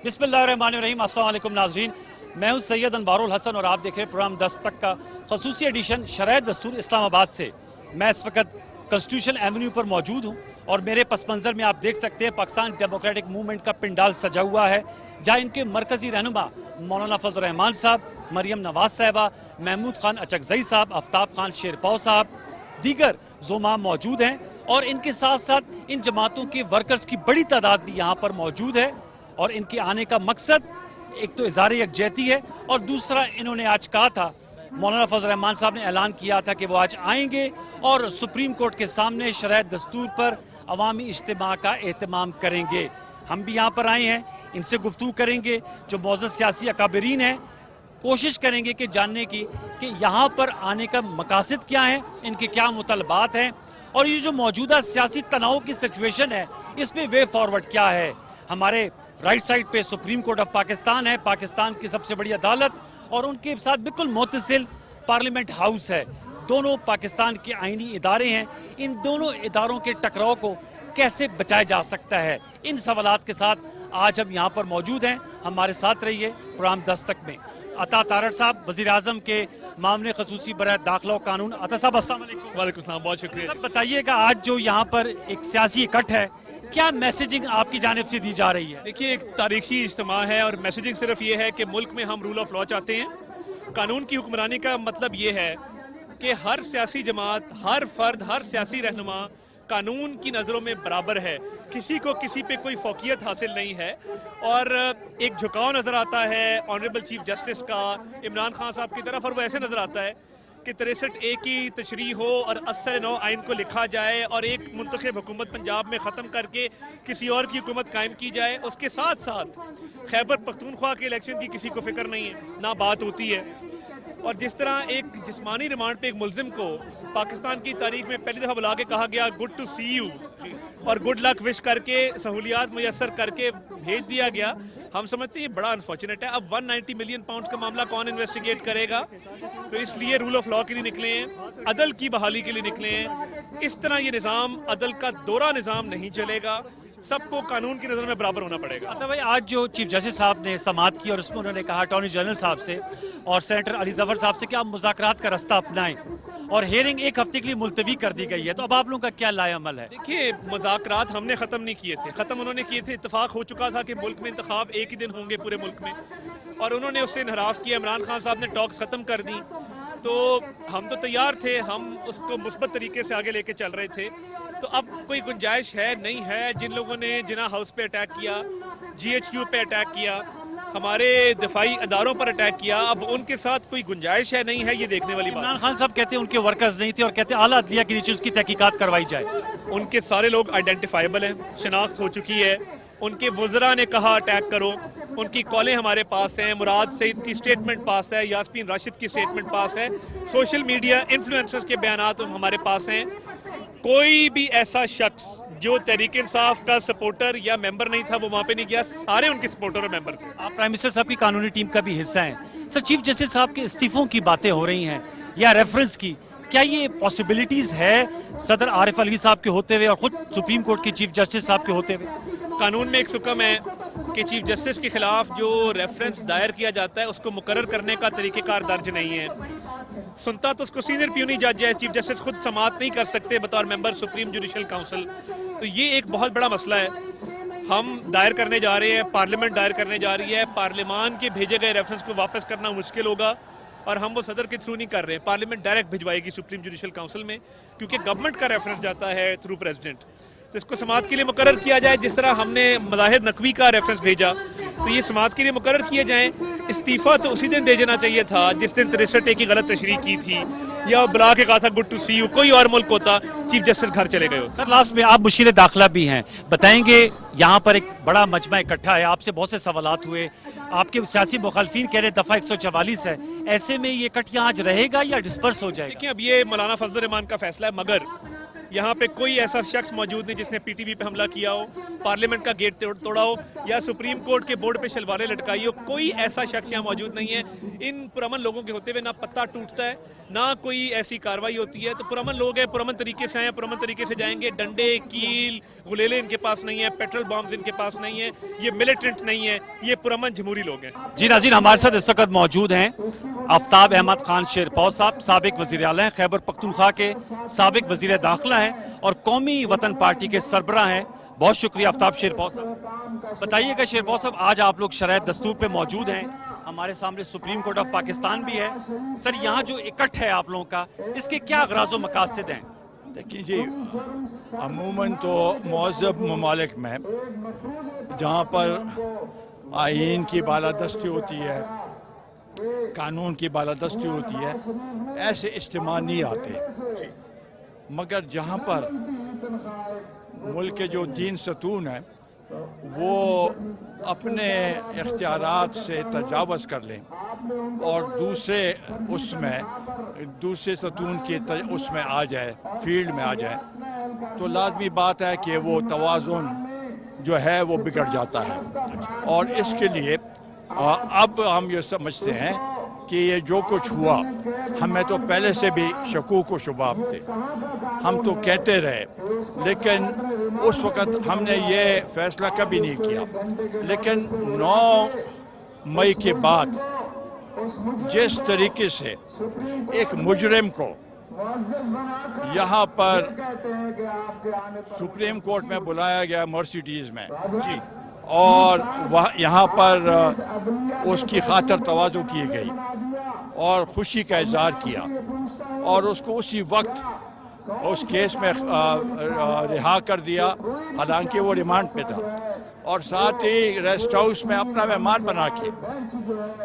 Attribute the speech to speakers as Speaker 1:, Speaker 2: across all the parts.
Speaker 1: बिस्मिल्लाहिर्रहमानिर्रहीम। अस्सलाम वालेकुम नाज़रीन, मैं हूं सैयद अनवारुल हसन और आप देख रहे हैं प्रोग्राम 10 तक का खसूसी एडिशन शरह दस्तूर इस्लामाबाद से। मैं इस वक्त कॉन्स्टिट्यूशन एवेन्यू पर मौजूद हूं और मेरे पस मंज़र में आप देख सकते हैं पाकिस्तान डेमोक्रेटिक मूवमेंट का पिंडाल सजा हुआ है, जहाँ इनके मरकज़ी रहनुमा मौलाना फजल रहमान साहब, मरियम नवाज साहबा, महमूद खान अचकज़ई साहब, आफ्ताब खान शेरपाव साहब, दीगर ज़ुमा मौजूद हैं और इनके साथ साथ इन जमातों के वर्कर्स की बड़ी तादाद भी यहाँ पर मौजूद है। और इनके आने का मकसद एक तो इज़हार यकजहती है और दूसरा इन्होंने आज कहा था, मौलाना फजल रहमान साहब ने ऐलान किया था कि वो आज आएंगे और सुप्रीम कोर्ट के सामने शरह दस्तूर पर अवामी इज्तिमा का एहतमाम करेंगे। हम भी यहाँ पर आए हैं, इनसे गुफ्तगू करेंगे। जो मौजूद सियासी अकाबरीन हैं, कोशिश करेंगे कि जानने की कि यहाँ पर आने का मकासद क्या है, इनके क्या मुतलबात हैं और ये जो मौजूदा सियासी तनाव की सिचुएशन है इस पर वे फॉरवर्ड क्या है। हमारे राइट साइड पे सुप्रीम कोर्ट ऑफ पाकिस्तान है, पाकिस्तान की सबसे बड़ी अदालत, और उनके साथ बिल्कुल मुतसिल पार्लियामेंट हाउस है। दोनों पाकिस्तान के आईनी इदारे हैं। इन दोनों इदारों के टकराव को कैसे बचाया जा सकता है, इन सवालात के साथ आज हम यहाँ पर मौजूद हैं। हमारे साथ रहिए प्रोग्राम 10 तक में। अता तारड़ साहब, वज़ीर आज़म के मामले खसूसी बराए दाखिला और कानून। अता साहब अस्सलाम वालेकुम।
Speaker 2: वालेकुम सलाम, बहुत शुक्रिया।
Speaker 1: सर बताइएगा, आज जो यहाँ पर एक सियासी इकट्ठ है, क्या मैसेजिंग आपकी जानिब से दी जा रही है?
Speaker 2: देखिए, एक तारीखी इज्तिमा है और मैसेजिंग सिर्फ ये है कि मुल्क में हम रूल ऑफ लॉ चाहते हैं। कानून की हुक्मरानी का मतलब ये है कि हर सियासी जमात, हर फर्द, हर सियासी रहनुमा कानून की नज़रों में बराबर है, किसी को किसी पे कोई फौकियत हासिल नहीं है। और एक झुकाव नज़र आता है ऑनरेबल चीफ जस्टिस का इमरान खान साहब की तरफ, और वो ऐसे नज़र आता है कि 63A की तशरीह हो और 80-9 आइन को लिखा जाए और एक मुंतखब हुकूमत पंजाब में ख़त्म करके किसी और की हुकूमत कायम की जाए। उसके साथ साथ खैबर पख्तूनख्वा के इलेक्शन की किसी को फिक्र नहीं है, ना बात होती है। और जिस तरह एक जिस्मानी रिमांड पे एक मुलजिम को पाकिस्तान की तारीख में पहली दफ़ा बुला के कहा गया गुड टू सी यू और गुड लक विश करके सहूलियात मुयस्सर करके भेज दिया गया, हम समझते हैं ये बड़ा अनफॉर्चुनेट है। अब 190 मिलियन पाउंड का मामला कौन इन्वेस्टिगेट करेगा? तो इसलिए रूल ऑफ लॉ के लिए निकले हैं, अदल की बहाली के लिए निकले हैं। इस तरह ये निज़ाम, अदल का दोहरा निज़ाम नहीं चलेगा, सबको कानून की नज़र में बराबर होना पड़ेगा।
Speaker 1: तो भाई, आज जो चीफ जस्टिस साहब ने समाअत की और उसमें उन्होंने कहा अटॉर्नी जनरल साहब से और सेनेटर अली जफर साहब से कि आप मुज़ाकरात का रास्ता अपनाएं, और हेयरिंग एक हफ्ते के लिए मुलतवी कर दी गई है, तो अब आप लोगों का क्या लाएअमल है?
Speaker 2: देखिए, मुज़ाकरात हमने ख़त्म नहीं किए थे, ख़त्म उन्होंने किए थे। इत्तेफाक हो चुका था कि मुल्क में इंतखाब एक ही दिन होंगे पूरे मुल्क में, और उन्होंने उससे इनहराफ किया। इमरान खान साहब ने टॉक्स ख़त्म कर दी, तो हम तो तैयार थे, हम उसको मुस्बत तरीके से आगे लेके चल रहे थे। तो अब कोई गुंजाइश है नहीं है। जिन लोगों ने जिना हाउस पे अटैक किया, GHQ पे अटैक किया, हमारे दिफाई अदारों पर अटैक किया, अब उनके साथ कोई गुंजाइश है नहीं है, ये देखने वाली बात।
Speaker 1: इमरान खान साहब कहते हैं उनके वर्कर्स नहीं थे और कहते हैं आला अदलिया के नीचे उसकी तहकीकात करवाई जाए।
Speaker 2: उनके सारे लोग आइडेंटिफाइबल हैं, शिनाख्त हो चुकी है। उनके वज़रा ने कहा अटैक करो, उनकी कॉलें हमारे पास हैं, मुराद सईद की स्टेटमेंट पास है, यास्मीन राशिद की स्टेटमेंट पास है, सोशल मीडिया इन्फ्लुएंसर्स के बयानात हमारे पास हैं। कोई भी ऐसा शख्स जो तहरीक इंसाफ का सपोर्टर या मेंबर नहीं था, वो वहाँ पे नहीं गया, सारे उनके सपोर्टर और मेंबर थे।
Speaker 1: आप प्राइम मिनिस्टर साहब की कानूनी टीम का भी हिस्सा हैं। सर, चीफ जस्टिस साहब के इस्तीफों की बातें हो रही हैं या रेफरेंस की, क्या ये पॉसिबिलिटीज़ है सदर आरिफ अलवी साहब के होते हुए और ख़ुद सुप्रीम कोर्ट के चीफ जस्टिस साहब के होते हुए?
Speaker 2: कानून में एक हुक्म है कि चीफ जस्टिस के खिलाफ जो रेफरेंस दायर किया जाता है उसको मुकर्रर करने का तरीक़ेकार दर्ज नहीं है। सुनता तो उसको सीनियर प्यूनी जज है, चीफ जस्टिस खुद समाअत नहीं कर सकते बतौर मेंबर सुप्रीम जुडिशल काउंसिल। तो ये एक बहुत बड़ा मसला है। हम दायर करने जा रहे हैं, पार्लियामेंट दायर करने जा रही है, पार्लियामान के भेजे गए रेफरेंस को वापस करना मुश्किल होगा और हम वो सदर के थ्रू नहीं कर रहे हैं, पार्लियामेंट डायरेक्ट भिजवाएगी सुप्रीम जुडिशल काउंसिल में, क्योंकि गवर्नमेंट का रेफरेंस जाता है थ्रू प्रेसिडेंट। तो इसको समाअत के लिए मुकर्रर किया जाए, जिस तरह हमने मज़ाहिर नकवी का रेफरेंस भेजा, तो ये समाअत के लिए मुकर्रर किए जाएँ। इस्तीफ़ा तो उसी दिन दे देना चाहिए था जिस दिन 63A की गलत तशरीह की थी, या बुला के कहा था गुड टू सी यू। कोई और मुल्क होता, चीफ जस्टिस घर चले गए हो।
Speaker 1: सर, लास्ट में आप मुशील दाखिला भी हैं, बताएंगे यहाँ पर एक बड़ा मजमा इकट्ठा है, आपसे बहुत से सवालात हुए, आपके सियासी मुखालफिन कह रहे दफ़ा 144 है, ऐसे में ये इकट्ठ यहाँ आज रहेगा या डिस्पर्स हो जाएगा?
Speaker 2: देखिए, अब ये मौलाना फजल रहमान का फैसला है, मगर यहाँ पे कोई ऐसा शख्स मौजूद नहीं जिसने पीटीवी पे हमला किया हो, पार्लियामेंट का गेट तोड़ा हो या सुप्रीम कोर्ट के बोर्ड पे शलवारें लटकाई हो। कोई ऐसा शख्स यहाँ मौजूद नहीं है। इन पुरअमन लोगों के होते हुए ना पत्ता टूटता है, ना कोई ऐसी कार्रवाई होती है। तो पुरअमन लोग हैं, पुरअमन तरीके से आए, पुरअमन तरीके से जाएंगे। डंडे, कील, गुलेले इनके पास नहीं है, पेट्रोल बॉम्ब्स इनके पास नहीं है, ये मिलिटेंट नहीं है, ये पुरअमन जमहूरी लोग हैं।
Speaker 1: जी नाज़रीन, हमारे साथ इस वक्त मौजूद हैं आफ्ताब अहमद खान शेरपौर साहब, साबिक वज़ीर आला हैं, खैबर पख्तूनख्वा के साबिक वज़ीर दाखिला हैं और कौमी वतन पार्टी के सरबराह हैं। बहुत शुक्रिया आफ्ताब शेरपौर साहब। बताइएगा शेरपौर साहब, आज आप लोग शरह दस्तूर पे मौजूद हैं, हमारे सामने सुप्रीम कोर्ट ऑफ पाकिस्तान भी है। सर, यहाँ जो इकट्ठ है आप लोगों का, इसके क्या अगराज़ व मकासद हैं?
Speaker 3: देखिए जी, अमूमन तो मुअज़्ज़ब ममालिक में जहाँ पर आईन की बालादस्ती होती है, कानून की बालादस्ती होती है, ऐसे इज्तिमा नहीं आते। मगर जहाँ पर मुल्क के जो 3 सतून हैं वो अपने इख्तियारात से तजावज़ कर लें और दूसरे सतून के उसमें आ जाए, फील्ड में आ जाए, तो लाजमी बात है कि वो तवाज़ुन जो है वो बिगड़ जाता है। और इसके लिए अब हम ये समझते हैं कि ये जो कुछ हुआ, हमें तो पहले से भी शकूक व शुबाब थे, हम तो कहते रहे, लेकिन उस वक़्त हमने ये फ़ैसला कभी नहीं किया। लेकिन 9 मई के बाद जिस तरीके से एक मुजरिम को यहाँ पर सुप्रीम कोर्ट में बुलाया गया मर्सिडीज़ में जी, और वहाँ यहाँ पर उसकी खातिर तवाज़ु की गई और खुशी का इज़हार किया और उसको उसी वक्त उस केस में रिहा कर दिया, हालांकि वो रिमांड पे था, और साथ ही रेस्ट हाउस में अपना मेहमान बना के,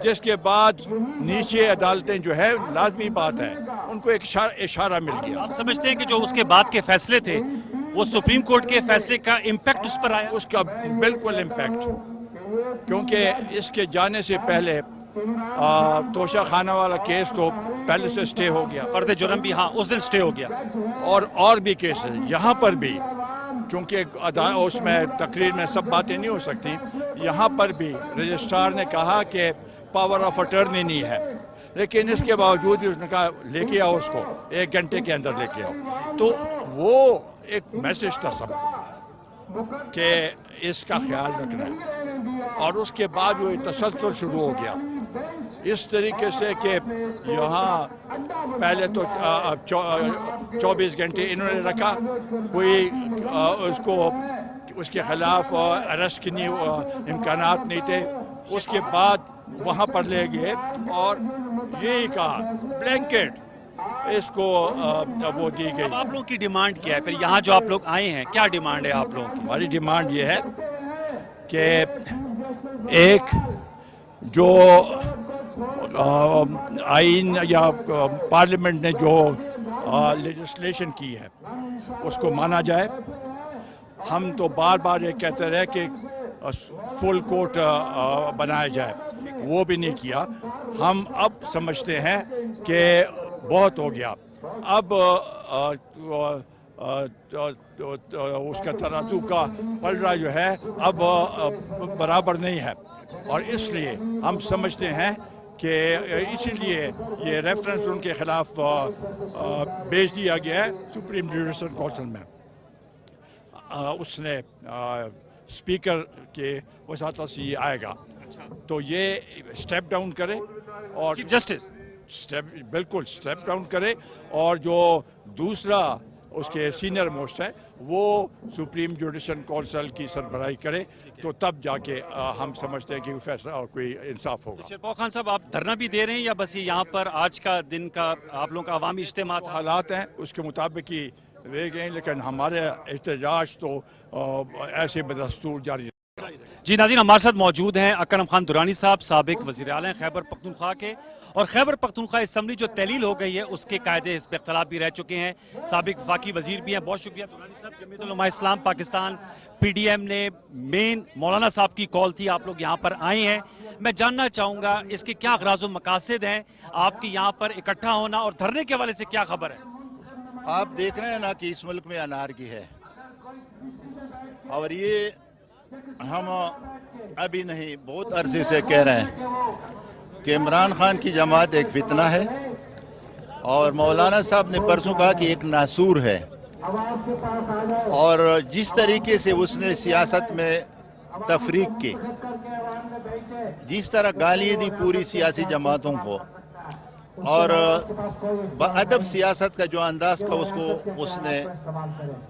Speaker 3: जिसके बाद नीचे अदालतें जो है, लाजमी बात है, उनको एक इशारा मिल गया।
Speaker 1: आप समझते हैं कि जो उसके बाद के फैसले थे वो सुप्रीम कोर्ट के फैसले का इम्पैक्ट उस पर आया?
Speaker 3: उसका बिल्कुल इम्पैक्ट, क्योंकि इसके जाने से पहले तोशा खाना वाला केस तो पहले से स्टे हो गया,
Speaker 1: फर्द जुर्म भी हाँ उस दिन स्टे हो गया,
Speaker 3: और भी केसेस यहाँ पर भी, चूँकि उसमें तकरीर में सब बातें नहीं हो सकती, यहाँ पर भी रजिस्ट्रार ने कहा कि पावर ऑफ अटर्नी नहीं है, लेकिन इसके बावजूद भी उसने कहा लेके आओ उसको, 1 घंटे के अंदर लेके आओ। तो वो एक मैसेज था सबको कि इसका ख्याल रखना है। और उसके बाद वो तसलसल शुरू हो गया इस तरीके से कि यहाँ पहले तो 24 घंटे इन्होंने रखा, कोई उसके खिलाफ अरेस्ट के इम्कानात नहीं थे। उसके बाद वहाँ पर ले गए और यही कहा ब्लैंकेट इसको वो दी गई।
Speaker 1: अब आप लोगों की डिमांड क्या है? फिर यहाँ जो आप लोग आए हैं, क्या डिमांड है आप लोगों की?
Speaker 3: हमारी डिमांड ये है कि एक जो आइन या पार्लियामेंट ने जो लेजिस्लेशन की है उसको माना जाए। हम तो बार बार ये कहते रहे कि फुल कोर्ट बनाया जाए, वो भी नहीं किया। हम अब समझते हैं कि बहुत हो गया, अब उसका तराजू का पलड़ा जो है अब बराबर नहीं है, और इसलिए हम समझते हैं कि इसीलिए ये रेफरेंस उनके खिलाफ भेज दिया गया है सुप्रीम जुडिशल काउंसिल में। उसने स्पीकर के वसातत से ये आएगा, तो ये स्टेप डाउन करे और
Speaker 1: चीफ जस्टिस
Speaker 3: बिल्कुल स्टेप डाउन करे, और जो दूसरा उसके सीनियर मोस्ट है वो सुप्रीम जुडिशल काउंसिल की सरबराही करे, तो तब जाके हम समझते हैं कि फैसला और कोई इंसाफ होगा।
Speaker 1: शेरपौर खान साहब, आप धरना भी दे रहे हैं या बस ये यहाँ पर आज का दिन का आप लोगों का अवामी इज्तिमा था?
Speaker 3: हालात हैं उसके मुताबिक ही रह गए, लेकिन हमारे एहतजाज तो ऐसे बदस्तूर जारी।
Speaker 1: जी नाज़रीन, हमारे साथ मौजूद हैं अकरम खान दुरानी साहब, साबिक वज़ीर आला हैं खैबर पख्तूनख्वा के, और खैबर पख्तूनख्वा असम्बली जो तहलील हो गई है उसके कायदे इस पर इख्तलाफ भी रह चुके हैं, साबिक वफाकी वज़ीर भी हैं। बहुत शुक्रिया दुरानी साहब। जमीयत उलमा इस्लाम पाकिस्तान PDM ने मेन मौलाना साहब की कॉल थी, आप लोग यहाँ पर आए हैं। मैं जानना चाहूँगा इसके क्या अगराज़ व मकासद हैं, आपके यहाँ पर इकट्ठा होना और धरने के हवाले से क्या खबर है?
Speaker 4: आप देख रहे हैं ना कि इस मुल्क में अनारकी है, और ये हम अभी नहीं बहुत अरसे से कह रहे हैं कि इमरान खान की जमात एक फितना है, और मौलाना साहब ने परसों कहा कि एक नासूर है, और जिस तरीके से उसने सियासत में तफरीक की, जिस तरह गालियाँ दी पूरी सियासी जमातों को, और अदब सियासत का जो अंदाज था उसको उसने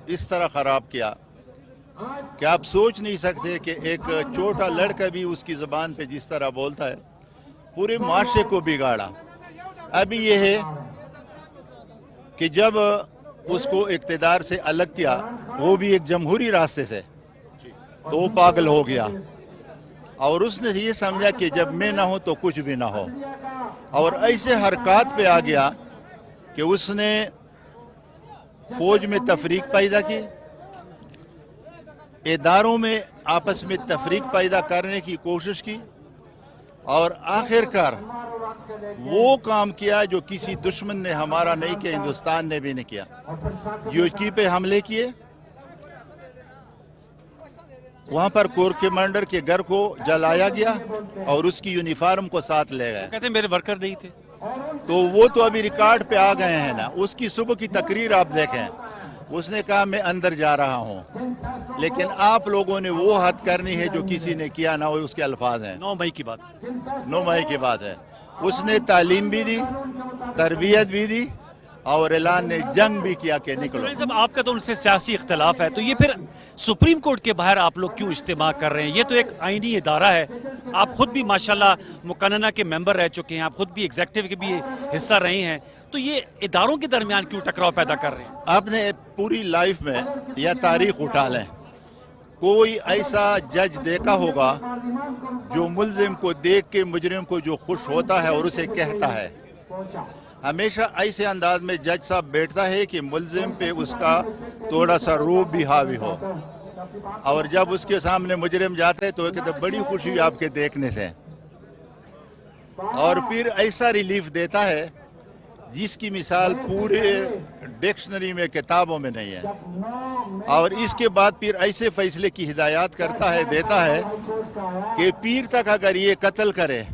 Speaker 4: इस तरह ख़राब किया कि आप सोच नहीं सकते कि एक छोटा लड़का भी उसकी ज़बान पे जिस तरह बोलता है, पूरे माशरे को बिगाड़ा। अभी ये है कि जब उसको इक़्तिदार से अलग किया, वो भी एक जमहूरी रास्ते से, तो वो पागल हो गया, और उसने ये समझा कि जब मैं ना हो तो कुछ भी ना हो, और ऐसे हरकत पे आ गया कि उसने फौज में तफरीक पैदा की, इदारों में आपस में तफरीक पैदा करने की कोशिश की, और आखिरकार वो काम किया जो किसी दुश्मन ने हमारा नहीं किया, हिंदुस्तान ने भी नहीं किया। यूएचकी पे हमले किए, वहाँ पर कोर कमांडर के घर को जलाया गया और उसकी यूनिफॉर्म को साथ ले गए।
Speaker 1: कहते मेरे वर्कर नहीं थे,
Speaker 4: तो वो तो अभी रिकॉर्ड पे आ गए हैं ना। उसकी सुबह की तकरीर आप देखें, उसने कहा मैं अंदर जा रहा हूँ, लेकिन आप लोगों ने वो हद करनी है जो किसी ने किया ना हो, उसके अल्फाज हैं।
Speaker 1: 9 मई की बात।
Speaker 4: 9 मई की बात है। उसने तालीम भी दी, तरबियत भी दी, और ऐलान ने जंग भी किया कि निकलो।
Speaker 1: साहब आपका तो उनसे सियासी इख्तलाफ है, तो ये फिर सुप्रीम कोर्ट के बाहर आप लोग क्यों इज्तिमा कर रहे हैं? ये तो एक आईनी इदारा है, आप खुद भी माशाल्लाह मुकन्नना के मेंबर रह चुके हैं, आप खुद भी एग्जेक्टिव के भी हिस्सा रहे हैं, तो ये इदारों के दरमियान क्यों टकराव पैदा कर रहे हैं?
Speaker 4: आपने पूरी लाइफ में या तारीख उठा लें, कोई ऐसा जज देखा होगा जो मुल्जिम को देख के मुजरिम को जो खुश होता है और उसे कहता है? हमेशा ऐसे अंदाज में जज साहब बैठता है कि मुल्जिम पे उसका थोड़ा सा रूप भी हावी हो, और जब उसके सामने मुजरिम जाता है तो कहते बड़ी खुशी हुई आपके देखने से, और फिर ऐसा रिलीफ देता है जिसकी मिसाल पूरे डिक्शनरी में, किताबों में नहीं है। और इसके बाद फिर ऐसे फैसले की हिदायत करता है, देता है कि पीर तक अगर ये कत्ल करे,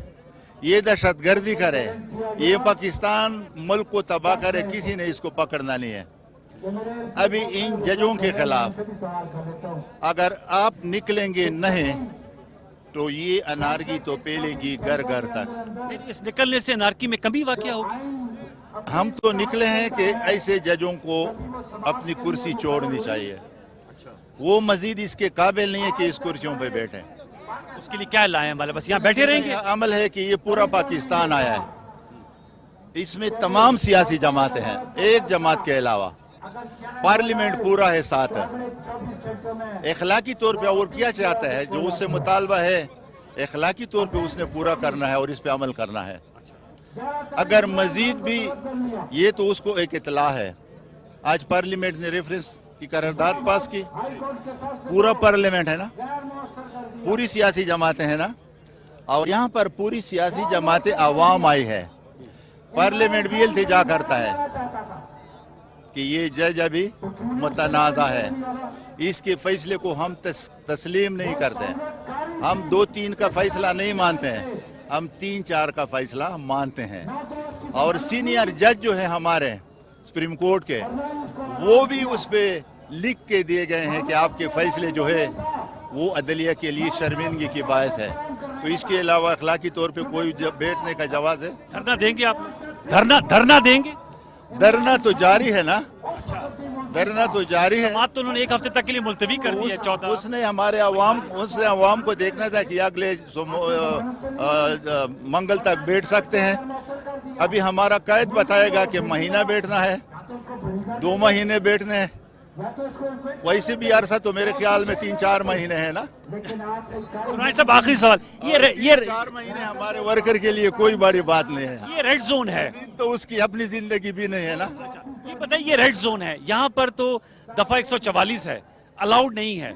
Speaker 4: ये दहशतगर्दी करे, ये पाकिस्तान मुल्क को तबाह करे, किसी ने इसको पकड़ना नहीं है। अभी इन जजों के खिलाफ अगर आप निकलेंगे नहीं तो ये अनारकी तो फैलेगी घर घर तक।
Speaker 1: इस निकलने से अनारकी में कमी वाक़या होगी?
Speaker 4: हम तो निकले हैं कि ऐसे जजों को अपनी कुर्सी छोड़नी चाहिए। वो मजीद इसके काबिल नहीं है कि इस कुर्सियों पे बैठे।
Speaker 1: उसके लिए क्या लाए हैं? मतलब बस यहाँ बैठे रहेंगे?
Speaker 4: अमल है कि ये पूरा पाकिस्तान आया है, इसमें तमाम सियासी जमातें हैं, एक जमात के अलावा पार्लियामेंट पूरा है, साथ है। इखलाकी तौर पे और क्या चाहता है, जो उससे मुतालबा है इखलाकी तौर पे उसने पूरा करना है और इस पे अमल करना है। अगर मजीद भी ये तो उसको एक इतला है। आज पार्लियामेंट ने रेफरेंस की करारदाद पास की, पूरा पार्लियामेंट है ना, पूरी सियासी जमातें हैं ना, और यहाँ पर पूरी सियासी जमातें अवाम आई है। पार्लियामेंट भी इल्तिजा करता है कि ये जज अभी मुतनाज़ा है, इसके फैसले को हम तस्लीम नहीं करते। हम 2-3 का फैसला नहीं मानते हैं, हम 3-4 का फैसला मानते हैं। और सीनियर जज जो है हमारे सुप्रीम कोर्ट के, वो भी उस पर लिख के दिए गए हैं कि आपके फैसले जो है वो अदलिया के लिए शर्मिंदगी की बायस है। तो इसके अलावा अखलाकी तौर पे कोई बैठने का जवाब है?
Speaker 1: धरना देंगे आप? धरना देंगे?
Speaker 4: धरना तो जारी है ना, धरना तो जारी है।
Speaker 1: बात तो उन्होंने 1 हफ्ते तक के लिए मुलतवी कर दी है। 14
Speaker 4: उसने हमारे अवाम को देखना था कि अगले मंगल तक बैठ सकते हैं। अभी हमारा कायद बताएगा कि महीना बैठना है, 2 महीने बैठने हैं। वैसे भी अरसा तो मेरे ख्याल में 3-4 महीने है ना।
Speaker 1: सुनाई साहब, आखिरी सवाल, ये
Speaker 4: 4 महीने हमारे वर्कर के लिए कोई बड़ी बात नहीं है।
Speaker 1: ये रेड जोन है
Speaker 4: तो उसकी अपनी जिंदगी भी नहीं है ना।
Speaker 1: ये बताइए, ये रेड जोन है, यहाँ पर तो दफा 144 है, अलाउड नहीं है।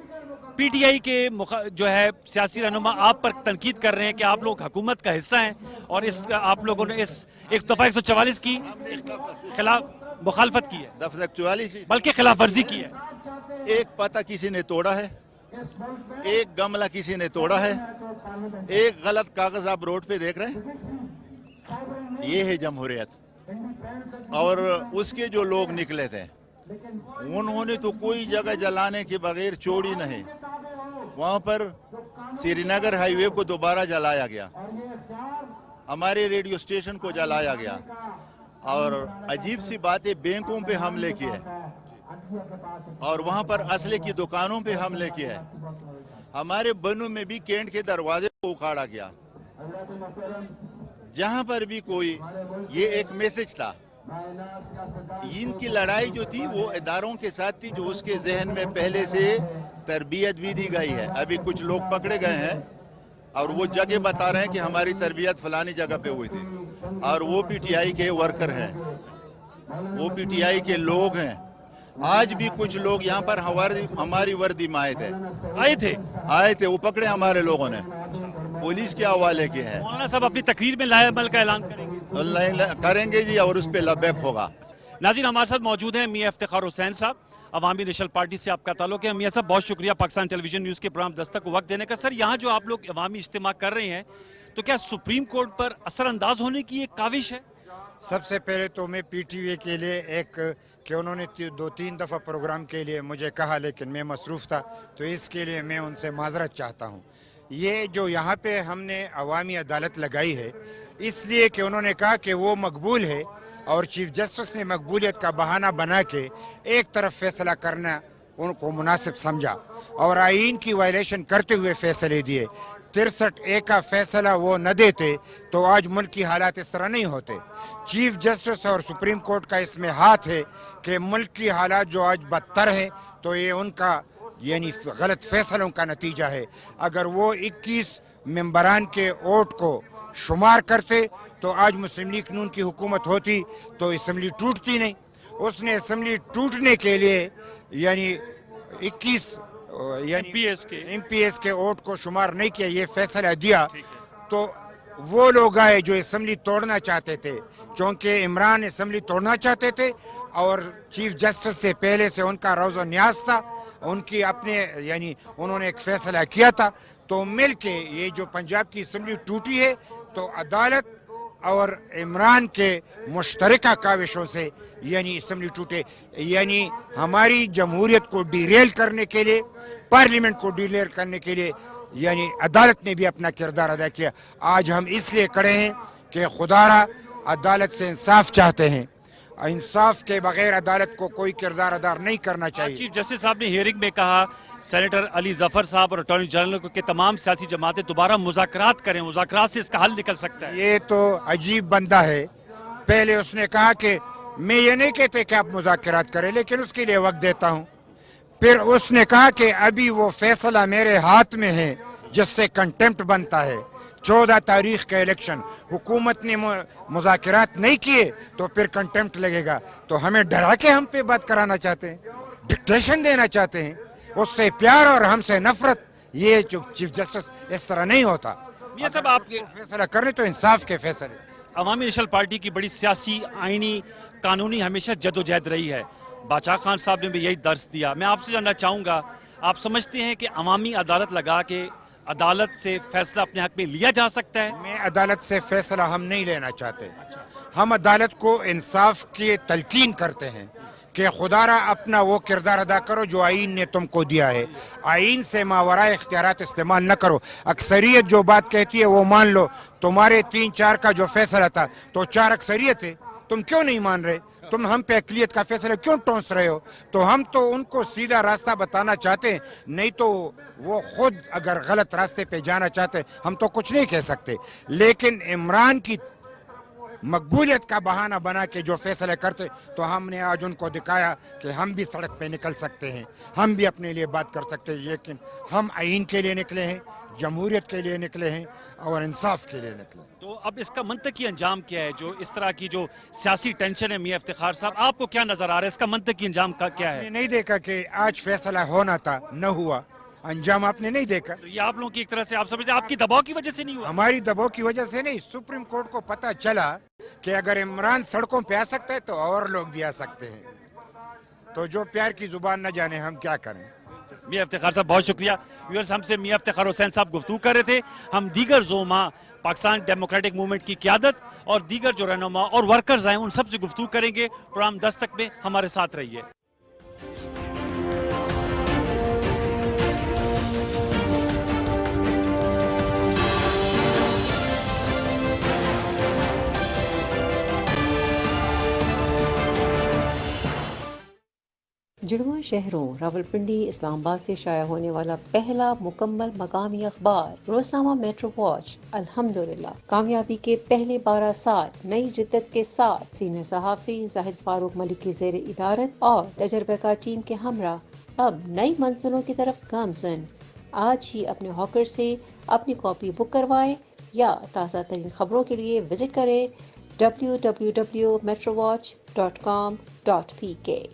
Speaker 1: पीटीआई के जो है सियासी रहनुमा आप पर तनकीद कर रहे हैं कि आप लोग हुकूमत का हिस्सा हैं और इस आप लोगों ने इस एक दफा 144 की खिलाफ मुखालफत की है,
Speaker 4: दफा तक 44
Speaker 1: बल्कि खिलाफ वर्जी की है।
Speaker 4: एक पत्ता किसी ने तोड़ा है, एक गमला किसी ने तोड़ा है, एक गलत कागज आप रोड पे देख रहे हैं। ये है जमहूरियत। और उसके जो लोग निकले थे उन्होंने तो कोई जगह जलाने के बगैर छोड़ी नहीं। वहाँ पर श्रीनगर हाईवे को दोबारा जलाया गया, हमारे रेडियो स्टेशन को जलाया गया, और अजीब सी बात है बैंकों पे हमले किए और वहाँ पर असले की दुकानों पे हमले किए। हमारे बनू में भी कैंट के दरवाजे को उखाड़ा गया। जहाँ पर भी कोई, ये एक मैसेज था। इनकी लड़ाई जो थी वो इदारों के साथ थी जो उसके जहन में पहले से तरबियत भी दी गई है। अभी कुछ लोग पकड़े गए हैं और वो जगह बता रहे हैं कि हमारी तरबियत फलानी जगह पे हुई थी, और वो पीटीआई के वर्कर हैं, वो पीटीआई के लोग हैं। आज भी कुछ लोग यहाँ पर हमारी वर्दी में आए थे, वो पकड़े हमारे लोगों ने, पुलिस के हवाले किए हैं।
Speaker 1: मौलाना साहब अपनी तकरीर में लाए अमल का ऐलान
Speaker 4: करेंगे जी, और उस पर लबैक होगा।
Speaker 1: नाज़रीन, हमारे साथ मौजूद हैं मियां इफ्तिखार हुसैन साहब, अवामी नेशनल पार्टी से आपका ताल्लुक है। मियां साहब, बहुत शुक्रिया पाकिस्तान टेलीविजन न्यूज़ के प्रोग्राम दस्तक को वक्त देने का। सर, यहाँ जो आप लोग अवामी इज्तिमा कर रहे हैं, तो क्या सुप्रीम कोर्ट पर असरअंदाज होने की एक काविश है?
Speaker 5: सबसे पहले तो मैं पीटीवी के लिए कि उन्होंने 2-3 दफ़ा प्रोग्राम के लिए मुझे कहा, लेकिन मैं मसरूफ़ था, तो इसके लिए मैं उनसे माजरत चाहता हूँ। ये जो यहाँ पे हमने अवामी अदालत लगाई है, इसलिए कि उन्होंने कहा कि वो मकबूल है, और चीफ जस्टिस ने मकबूलियत का बहाना बना के एक तरफ फैसला करना उनको मुनासिब समझा और आइन की वायलेशन करते हुए फैसले दिए। 63A का फैसला वो न देते तो आज मुल्क की हालात इस तरह नहीं होते। चीफ जस्टिस और सुप्रीम कोर्ट का इसमें हाथ है कि मुल्क की हालात जो आज बदतर हैं, तो ये उनका यानी गलत फैसलों का नतीजा है। अगर वो 21 मेंबरान के वोट को शुमार करते तो आज मुस्लिम लीग नून की हुकूमत होती, तो असम्बली टूटती नहीं। उसने असम्बली टूटने के लिए यानी 21 एमपीएस के वोट को शुमार नहीं किया, ये फैसला दिया। तो वो लोग आए जो असम्बली तोड़ना चाहते थे, क्योंकि इमरान असम्बली तोड़ना चाहते थे और चीफ जस्टिस से पहले से उनका रोज़ो न्याज था, उनकी अपने यानी उन्होंने एक फैसला किया था। तो मिल के ये जो पंजाब की असम्बली टूटी है, तो अदालत और इमरान के मुश्तरका काविशों से यानी असम्बली टूटे। यानी हमारी जमहूरियत को डिरेल करने के लिए, पार्लियामेंट को डिरेल करने के लिए यानी अदालत ने भी अपना किरदार अदा किया। आज हम इसलिए खड़े हैं कि खुदारा अदालत से इंसाफ चाहते हैं। इंसाफ के बगैर अदालत को कोई किरदार अदा नहीं करना चाहिए।
Speaker 1: चीफ जस्टिस साहब ने हियरिंग में कहा सेनेटर अली जफर साहब और अटॉर्नी जनरल को कि तमाम सियासी जमातें दोबारा मुज़ाकरात करें, मुज़ाकरात से इसका हल निकल सकता है।
Speaker 5: ये तो अजीब बंदा है। पहले उसने कहा कि मैं ये नहीं कहते कि आप मुज़ाकरात करें, लेकिन उसके लिए वक्त देता हूँ। फिर उसने कहा कि अभी वो फैसला मेरे हाथ में है जिससे कंटेम्प्ट बनता है। 14 तारीख का इलेक्शन, हुकूमत ने मुज़ाकरात नहीं किए तो फिर कंटेम्प्ट लगेगा। तो हमें डरा के हम पे बात कराना चाहते हैं, डिक्टेशन देना चाहते हैं, उससे प्यार और हमसे नफरत। ये जो चीफ जस्टिस इस तरह नहीं होता।
Speaker 1: ये सब आप
Speaker 5: फैसला करने तो इंसाफ के फैसले।
Speaker 1: अवामी नेशनल पार्टी की बड़ी सियासी, आइनी, कानूनी हमेशा जदोजहद रही है। बादशाह खान साहब ने भी यही दर्स दिया। मैं आपसे जानना चाहूँगा, आप समझते हैं कि अवामी अदालत लगा के अदालत से फैसला अपने हक में लिया जा सकता है?
Speaker 5: मैं अदालत से फैसला हम नहीं लेना चाहते। हम अदालत को इंसाफ की तलकीन करते हैं कि खुदारा अपना वो किरदार अदा करो जो आइन ने तुमको दिया है। आइन से मावरा इख्तियारात इस्तेमाल न करो। अक्सरियत जो बात कहती है वो मान लो। तुम्हारे 3-4 का जो फैसला था तो 4 अक्सरियत है, तुम क्यों नहीं मान रहे? तुम हम पे अकलियत का फैसला क्यों टोंस रहे हो? तो हम तो उनको सीधा रास्ता बताना चाहते हैं, नहीं तो वो खुद अगर गलत रास्ते पे जाना चाहते हम तो कुछ नहीं कह सकते। लेकिन इमरान की मकबूलियत का बहाना बना के जो फैसले करते, तो हमने आज उनको दिखाया कि हम भी सड़क पे निकल सकते हैं, हम भी अपने लिए बात कर सकते हैं। लेकिन हम आइन के लिए निकले हैं, जमहूरियत के लिए निकले हैं और इंसाफ के लिए निकले।
Speaker 1: तो अब इसका मंतकी अंजाम क्या है? जो इस तरह की जो सियासी टेंशन है मियां इफ्तिखार साहब, आपको क्या नजर आ रहा है? इसका मंतकी अंजाम का क्या है?
Speaker 5: नहीं देखा कि आज फैसला होना था, न हुआ। अंजाम आपने नहीं देखा।
Speaker 1: तो ये आप लोगों की एक तरह से आप समझते हैं आपकी दबाव की वजह से नहीं हुआ?
Speaker 5: हमारी दबाव की वजह से नहीं, सुप्रीम कोर्ट को पता चला कि अगर इमरान सड़कों पे आ सकता है तो और लोग भी आ सकते हैं, तो जो प्यार की जुबान न जाने हम क्या करें।
Speaker 1: मियां इफ्तिखार साहब बहुत शुक्रिया। व्यूअर्स, हमसे मियां इफ्तिखार हुसैन साहब गुफ्तगू कर रहे थे। हम दीगर ज़ोमा पाकिस्तान डेमोक्रेटिक मूवमेंट की क़यादत और दीगर जो रहनुमा और वर्कर्स हैं उन सब से गुफ्तगू करेंगे। प्रोग्राम 10 तक में हमारे साथ रहिए।
Speaker 6: जुड़वा शहरों रावलपिंडी इस्लामाबाद से शाया होने वाला पहला मुकम्मल मकामी अखबार रोजनामा मेट्रो वॉच अल्हम्दुलिल्लाह कामयाबी के पहले 12 साल नई जिद्दत के साथ सीनियर सहाफ़ी जाहिद फारूक मलिक की ज़ेर इदारत और तजर्बाकार टीम के हमरा अब नई मंजिलों की तरफ गामज़न। आज ही अपने हॉकर से अपनी कॉपी बुक करवाएं या ताज़ा तरीन खबरों के लिए विजिट करें www.metrowatch.com.pk।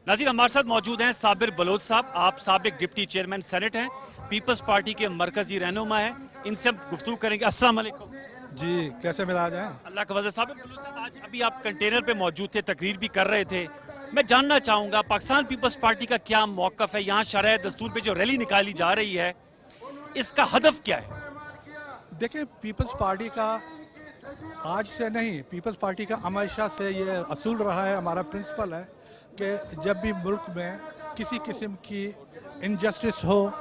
Speaker 1: नाज़रीन, हमारे साथ मौजूद हैं साबिर बलोच साहब। आप साबिक डिप्टी चेयरमैन सेनेट हैं, पीपल्स पार्टी के मरकजी रहनुमा हैं। इनसे हम गुफ्तगू करेंगे। अस्सलाम वालेकुम
Speaker 7: जी, कैसे मिला जाए?
Speaker 1: अल्लाह का वजह। साबिर बलोच साहब, आज अभी आप कंटेनर पे मौजूद थे, तकरीर भी कर रहे थे। मैं जानना चाहूँगा पाकिस्तान पीपल्स पार्टी का क्या मौक़िफ़ है? यहाँ शरह दस्तूर पे जो रैली निकाली जा रही है, इसका हदफ क्या है?
Speaker 7: देखिए, पीपल्स पार्टी का आज से नहीं, पीपल्स पार्टी का हमेशा से ये असूल रहा है, हमारा प्रिंसिपल है कि जब भी मुल्क में किसी किस्म की इनजस्टिस हो,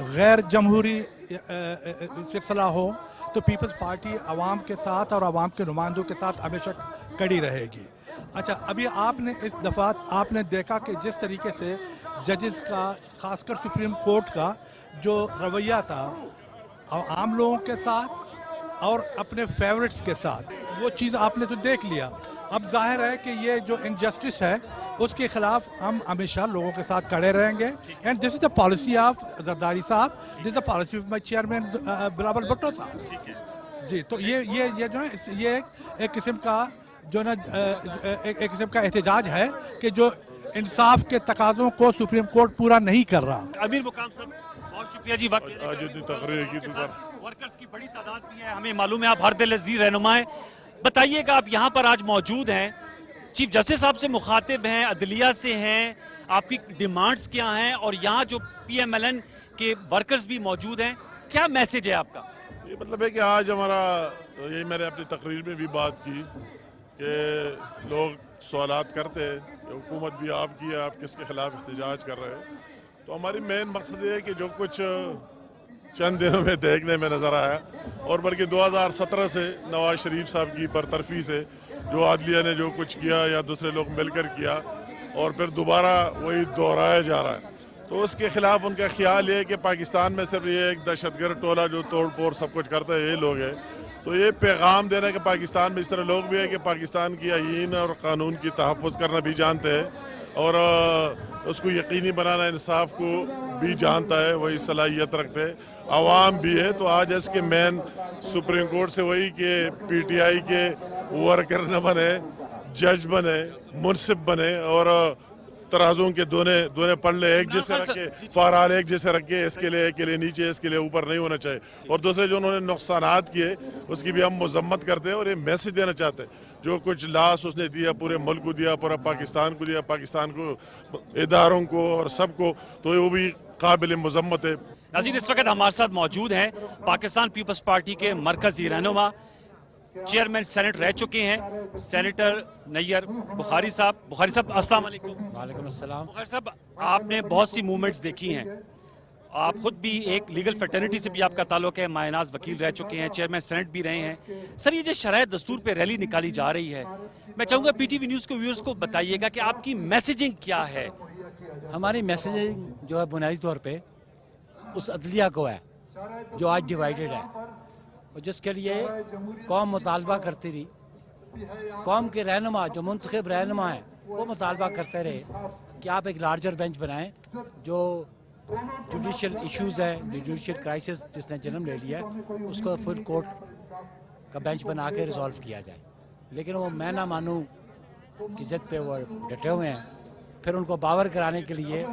Speaker 7: गैर जमहूरी सिलसिला हो, तो पीपल्स पार्टी आवाम के साथ और आवाम के नुमाइंदों के साथ हमेशा खड़ी रहेगी। अच्छा, अभी आपने इस दफ़ा आपने देखा कि जिस तरीके से जजेस का, ख़ासकर सुप्रीम कोर्ट का जो रवैया था आम लोगों के साथ और अपने फेवरेट्स के साथ, वो चीज़ आपने तो देख लिया। अब जाहिर है कि ये जो इनजस्टिस है उसके खिलाफ हम हमेशा लोगों के साथ खड़े रहेंगे। And this is the policy of Zardari साहब, this is the policy of my chairman Bilawal Bhutto साहब जी। तो ये जो है ये एक किस्म का जो ना एक किस्म का एहतजाज है कि जो इंसाफ के तकाज़ों को सुप्रीम कोर्ट पूरा नहीं कर रहा।
Speaker 1: अमीर मुकाम साहब, बहुत शुक्रिया जी वक्त देने के लिए। वर्कर्स की बड़ी तादाद भी है, हमें मालूम है आप हर दिल अजीज रहनुमा हैं। बताइएगा, आप यहाँ पर आज मौजूद हैं, चीफ जस्टिस साहब से मुखातिब हैं, अदलिया से हैं, आपकी डिमांड्स क्या हैं और यहाँ जो PMLN के वर्कर्स भी मौजूद हैं, क्या मैसेज है आपका?
Speaker 8: ये मतलब है कि आज हमारा, यही मैंने अपनी तकरीर में भी बात की कि लोग सवालात करते हैं कि हुकूमत भी आपकी है, आप किसके खिलाफ एहतजाज कर रहे हैं। तो हमारी मेन मकसद ये है कि जो कुछ चंद दिनों में देखने में नज़र आया, और बल्कि 2017 से नवाज शरीफ साहब की बरतरफी से जो आदलिया ने जो कुछ किया या दूसरे लोग मिलकर किया और फिर दोबारा वही दोहराया जा रहा है, तो उसके खिलाफ उनका ख्याल ये है कि पाकिस्तान में सिर्फ ये एक दहशतगर्द टोला जो तोड़ फोड़ सब कुछ करता है ये लोग हैं। तो ये पैगाम देना कि पाकिस्तान में इस तरह लोग भी है कि पाकिस्तान की आईन और कानून की तहफ़्फ़ुज़ करना भी जानते हैं और उसको यकीनी बनाना, इंसाफ को भी जानता है, वही सलाहियत रखते हैं, आवाम भी है। तो आज इसके मेन सुप्रीम कोर्ट से वही कि PTI के वर्कर न बने, जज बने, मुनसिफ बने और तराजों के दोने पल्ले एक जैसे रखे, फहराल एक जैसे रखे, इसके लिए नीचे, इसके लिए ऊपर नहीं होना चाहिए। और दूसरे जो उन्होंने नुकसानात किए उसकी भी हम मजम्मत करते हैं और ये मैसेज देना चाहते हैं, जो कुछ लॉस उसने दिया पूरे मुल्क को दिया, पूरा पाकिस्तान को दिया, पाकिस्तान को इदारों को और सबको, तो वो भी काबिल मजम्मत है।
Speaker 1: नाज़रीन, इस वक्त हमारे साथ मौजूद हैं पाकिस्तान पीपल्स पार्टी के मरकजी रहनुमा, चेयरमैन सेनेट रह चुके हैं, सेनेटर नैयर बुखारी साहब। बुखारी साहब अस्सलाम वालेकुम।
Speaker 9: वालेकुम अस्सलाम।
Speaker 1: बुखारी साहब, आपने बहुत सी मूवमेंट्स देखी हैं, आप खुद भी एक लीगल फैटर्निटी से भी आपका ताल्लुक है, मायनाज वकील रह चुके हैं, चेयरमैन सेनेट भी रहे हैं। सर, ये जो शरह दस्तूर पे रैली निकाली जा रही है, मैं चाहूँगा पीटीवी न्यूज़ के व्यूअर्स को बताइएगा कि आपकी मैसेजिंग क्या है।
Speaker 9: हमारी मैसेजिंग जो है बुनियादी तौर पे उस अदलिया को है जो आज डिवाइडेड है और जिसके लिए कौम मुतालबा करती रही, कौम के रहनुमा जो मुंतखब रहनुमा हैं वो मुतालबा करते रहे कि आप एक लार्जर बेंच बनाएं, जो जुडिशल इश्यूज़ हैं, जो जुडिशल क्राइसिस जिसने जन्म ले लिया है उसको फुल कोर्ट का बेंच बना के रिजॉल्व किया जाए। लेकिन वो मैं ना मानूँ कि ज़िद पे वो डटे हुए हैं। फिर उनको बावर कराने के लिए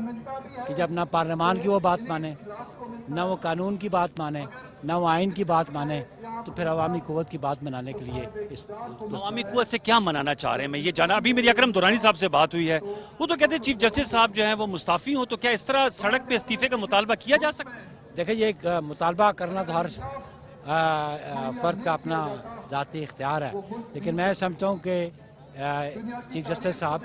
Speaker 9: कि जब ना पार्लियामान की वो बात माने, ना वो कानून की बात माने, ना वो आइन की बात माने, तो फिर अवामी क़ुव्वत की बात मनाने के लिए
Speaker 1: अवामी क़ुव्वत से क्या मनाना चाह रहे हैं? मैं ये जाना, अभी मेरी अकरम दुरानी साहब से बात हुई है, वो तो कहते हैं चीफ जस्टिस साहब जो हैं वो मुस्ताफ़ी हो, तो क्या इस तरह सड़क पे इस्तीफे का मुतालबा किया जा सकता है?
Speaker 9: देखिए, ये एक मुतालबा करना तो हर फ़र्द का अपना ज़ाती इख्तियार है, लेकिन मैं समझता हूँ कि चीफ जस्टिस साहब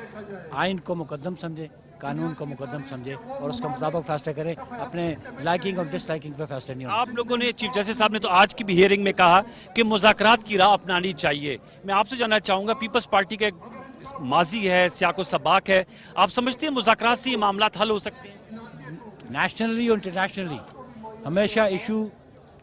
Speaker 9: आइन को मुकद्दम समझे, कानून को मुकद्दम समझे और उसके मुताबिक फैसले करें, अपने लाइकिंग और डिसलाइकिंग पे फैसले नहीं होने।
Speaker 1: आप लोगों ने, चीफ जस्टिस साहब ने तो आज की भी हियरिंग में कहा कि मुज़ाकरात की राह अपनानी चाहिए। मैं आपसे जानना चाहूँगा, पीपल्स पार्टी का माजी है, सियाको सबाक है, आप समझते हैं मुज़ाकरात से ये मामला हल हो सकते हैं?
Speaker 9: नेशनली और इंटरनेशनली हमेशा इशू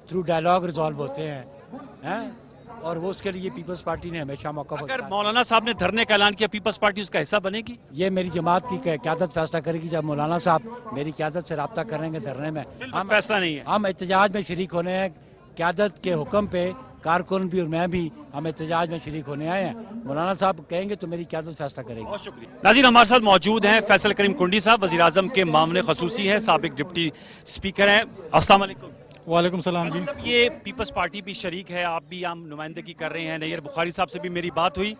Speaker 9: थ्रू डायलॉग रिजॉल्व होते हैं और वो उसके लिए पीपल्स पार्टी ने हमेशा मौका।
Speaker 1: अगर मौलाना साहब ने धरने का ऐलान किया, पीपल्स पार्टी उसका हिस्सा बनेगी?
Speaker 9: ये मेरी जमात की क़यादत फैसला करेगी। जब मौलाना साहब मेरी क़यादत से रब्ता करेंगे धरने में,
Speaker 1: हम फैसला नहीं है,
Speaker 9: हम एहतजाज में शरीक होने हैं। क़यादत के हुक्म पे कारकुन भी और मैं भी हम एहतजाज में शरीक होने आए हैं। मौलाना साहब कहेंगे तो मेरी क़यादत फैसला करेगी।
Speaker 1: बहुत शुक्रिया। नाज़रीन, हमारे साथ मौजूद हैं फैसल करीम कुंडी साहब, वज़ीर आज़म के मामले ख़ुसूसी हैं, साबिक डिप्टी स्पीकर हैं। अस्सलाम वालेकुम।
Speaker 10: वालेकुम सलाम जी।
Speaker 1: मतलब ये पीपल्स पार्टी भी शरीक है, आप भी आम नुमाइंदगी कर रहे हैं, नैयर बुखारी साहब से भी मेरी बात हुई।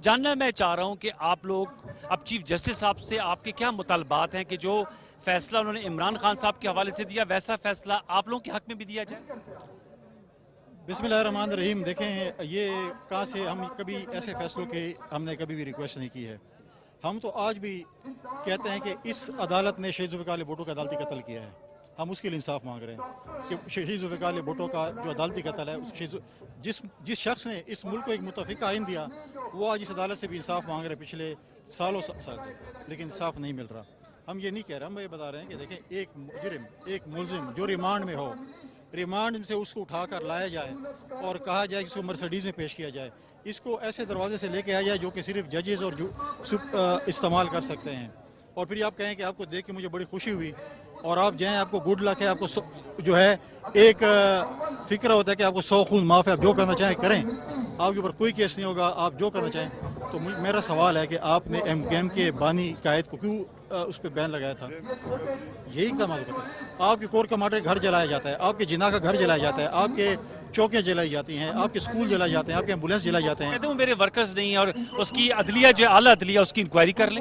Speaker 1: जानना मैं चाह रहा हूँ कि आप लोग अब चीफ जस्टिस साहब से आपके क्या मुतालबात हैं कि जो फैसला उन्होंने इमरान खान साहब के हवाले से दिया वैसा फैसला आप लोगों के हक में भी दिया जाए?
Speaker 10: बिस्मिल्लाहिर्रहमानिर्रहीम। देखें, ये कहाँ से हम कभी ऐसे फैसलों की हमने कभी भी रिक्वेस्ट नहीं की है। हम तो आज भी कहते हैं कि इस अदालत ने शहीद ज़ुल्फ़िकार अली भुट्टो का अदालती कत्ल किया है, हम उसके लिए इंसाफ मांग रहे हैं कि शहीद ज़ुल्फ़िकार अली भुट्टो का जो अदालती कत्ल है, उस जिस शख्स ने इस मुल्क को एक मुतफ़िक आइन दिया, वो आज इस अदालत से भी इंसाफ मांग रहे हैं पिछले सालों साल से, लेकिन इंसाफ नहीं मिल रहा। हम ये नहीं कह रहे, हम ये बता रहे हैं कि देखें, एक मुजरिम, एक मुलजिम जो रिमांड में हो, रिमांड से उसको उठाकर लाया जाए और कहा जाए कि इसको मर्सिडीज़ में पेश किया जाए, इसको ऐसे दरवाजे से लेके आया जाए जो कि सिर्फ जजेस और इस्तेमाल कर सकते हैं, और फिर आप कहें कि आपको देख के मुझे बड़ी खुशी हुई और आप जाएं, आपको गुड लक है, आपको जो है एक फ़िक्र होता है कि आपको 100 खून माफ़ है, आप जो करना चाहें करें, आपके ऊपर कोई केस नहीं होगा, आप जो करना चाहें। तो मेरा सवाल है कि आपने MKM के बानी कायद को क्यों उस पर बैन लगाया था? यही इकदाम होता है। आपके कोर कमांडर घर जलाया जाता है, आपके जिना का घर जलाया जाता है, आपके चौकियाँ जलाई जाती हैं, आपके स्कूल जलाए जाते हैं, आपके एम्बुलेंस जलाए जाते हैं।
Speaker 1: कहते हूँ मेरे वर्कर्स नहीं है और उसकी अदलिया जो आला अदलिया उसकी इंक्वायरी कर ले।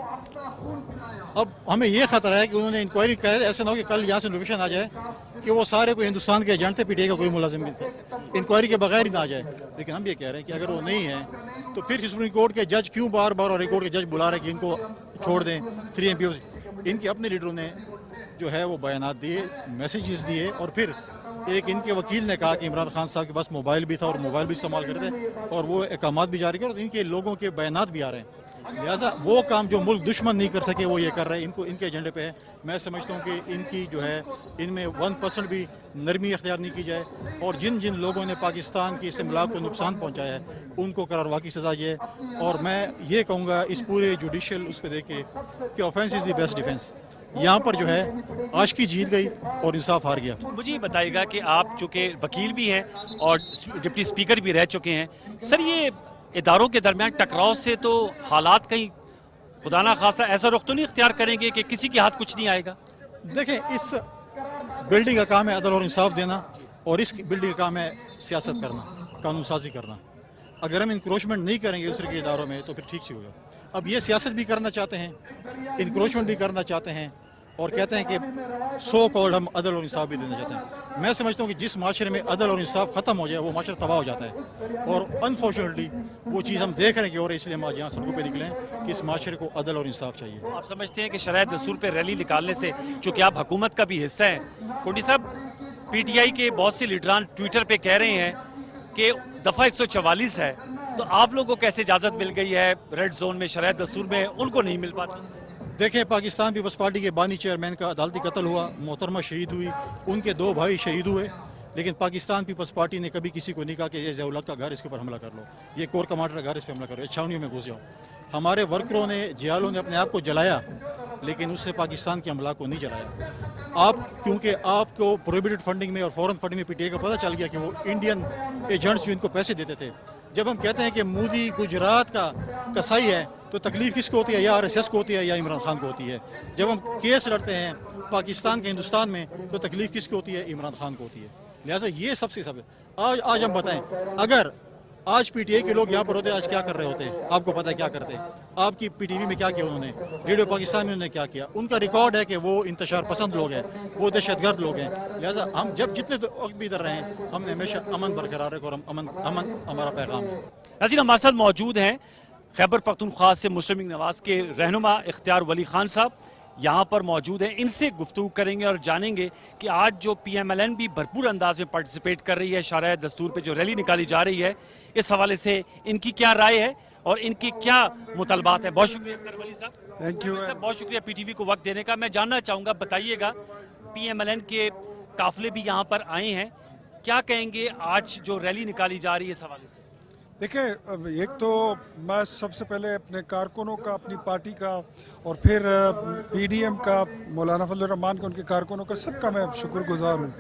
Speaker 10: अब हमें ये खतरा है कि उन्होंने इंक्वायरी कहा, ऐसा ना हो कि कल यहाँ से नोटिफिकेशन आ जाए कि वो सारे कोई हिंदुस्तान के एजेंट थे, पीटीआई का कोई मुलाजिम नहीं थे, इंक्वायरी के बगैर ही ना आ जाए। लेकिन हम ये कह रहे हैं कि अगर वो नहीं है तो फिर सुप्रीम कोर्ट के जज क्यों बार बार और हाई कोर्ट के जज बुला रहे हैं कि इनको छोड़ दें? 3 MPs इनके अपने लीडरों ने जो है वो बयानात दिए, मैसेजेस दिए, और फिर एक इनके वकील ने कहा कि इमरान खान साहब के पास मोबाइल भी था और मोबाइल भी इस्तेमाल करते थे और वो अहकामात भी जारी कर, और इनके लोगों के बयानात भी आ रहे हैं। लिहाजा वो काम जो मुल्क दुश्मन नहीं कर सके वो ये कर रहे हैं, इनको इनके एजेंडे पे है। मैं समझता हूँ कि इनकी जो है इनमें 1% भी नरमी अख्तियार नहीं की जाए, और जिन जिन लोगों ने पाकिस्तान की इस्तेमाल को नुकसान पहुँचाया है उनको करारवा की सजा दिए। और मैं ये कहूँगा इस पूरे जुडिशल उस पर देख के कि offence is the best defence. यहाँ पर जो है आशिकी जीत गई और इंसाफ हार गया।
Speaker 1: मुझे ये बताइएगा कि आप चूँकि वकील भी हैं और डिप्टी स्पीकर भी रह चुके हैं, सर ये इदारों के दरमियान टकराव से तो हालात कहीं खुदा ना खासा ऐसा रुख तो नहीं इख्तियार करेंगे कि किसी के हाथ कुछ नहीं आएगा?
Speaker 10: देखें, इस बिल्डिंग का काम है अदल और इंसाफ देना, और इस बिल्डिंग का काम है सियासत करना, कानून साजी करना। अगर हम इंक्रोचमेंट नहीं करेंगे दूसरे के इदारों में तो फिर ठीक से होगा। अब ये सियासत भी करना चाहते हैं, इंक्रोचमेंट भी करना चाहते हैं, और कहते हैं कि सो कॉल्ड हम अदल और इंसाफ भी देना चाहते हैं। मैं समझता हूँ कि जिस माशरे में अदल और इंसाफ ख़त्म हो जाए वो माशरा तबाह हो जाता है, और अनफॉर्चुनेटली वो चीज़ हम देख रहे हैं कि, और इसलिए हम आज यहाँ सड़कों पे निकले हैं कि इस माशरे को अदल और इंसाफ चाहिए।
Speaker 1: आप समझते हैं कि शरायत दस्तूर पे रैली निकालने से, चूँकि आप हुकूमत का भी हिस्सा हैं, कोटी साहब PTI के बहुत से लीडरान ट्विटर पे कह रहे हैं कि दफ़ा 144 है, तो आप लोगों को कैसे इजाज़त मिल गई है रेड जोन में, शरायत दस्तूर में उनको नहीं मिल पाती?
Speaker 10: देखें, पाकिस्तान पीपल्स पार्टी के बानी चेयरमैन का अदालती कत्ल हुआ, मोहतरमा शहीद हुई, उनके 2 भाई शहीद हुए, लेकिन पाकिस्तान पीपल्स पार्टी ने कभी किसी को नहीं कहा कि ये ज़िया-उल हक का घर, इसके ऊपर हमला कर लो, ये कोर कमांडर का घर, इस पर हमला करो, छावनियों में घुस जाओ। हमारे वर्करों ने, जियालों ने अपने आप को जलाया, लेकिन उससे पाकिस्तान के हमला को नहीं जलाया। क्योंकि आपको प्रोहिबिटेड फंडिंग में और फॉरेन फंडिंग में PTI का पता चल गया कि वो इंडियन एजेंट्स जो इनको पैसे देते थे। जब हम कहते हैं कि मोदी गुजरात का कसाई है, तो तकलीफ किसको होती है? या RSS को होती है या इमरान खान को होती है। जब हम केस लड़ते हैं पाकिस्तान के हिंदुस्तान में, तो तकलीफ किसको होती है? इमरान खान को होती है। लिहाजा ये सबसे सब है। आज हम बताएं, अगर आज PTI के लोग यहाँ पर होते आज क्या कर रहे होते? आपको पता है क्या करते? आपकी PTV में क्या किया उन्होंने, रेडियो पाकिस्तान में उन्होंने क्या किया? उनका रिकॉर्ड है कि वो इंतशार पसंद लोग हैं, वो दहशतगर्द लोग हैं। लिहाजा हम जब जितने वक्त भी इधर रहे हैं, हमने हमेशा अमन बरकरार रखा, और अमन हमारा पैगाम है।
Speaker 1: नाज़रीन, हमारे साथ मौजूद हैं खैबर पख्तूनख्वा से मुस्लिम लीग नवाज़ के रहनुमा इख्तियार वली खान साहब यहाँ पर मौजूद हैं। इनसे गुफ्तगू करेंगे और जानेंगे कि आज जो PMLN भी भरपूर अंदाज में पार्टिसिपेट कर रही है शरायत दस्तूर पे जो रैली निकाली जा रही है, इस हवाले से इनकी क्या राय है और इनकी क्या मुतालबात है। बहुत शुक्रिया इख्तियार वली साहब,
Speaker 7: थैंक यू।
Speaker 1: सर बहुत शुक्रिया PTV को वक्त देने का। मैं जानना चाहूँगा, बताइएगा PMLN के काफिले भी यहाँ पर आए हैं, क्या कहेंगे आज जो रैली निकाली जा रही है इस हवाले से?
Speaker 11: देखिए, एक तो मैं सबसे पहले अपने कारकुनों का, अपनी पार्टी का, और फिर PDM का, मौलाना फजल रहमान का, उनके कारकुनों का, सबका मैं शुक्रगुजार हूँ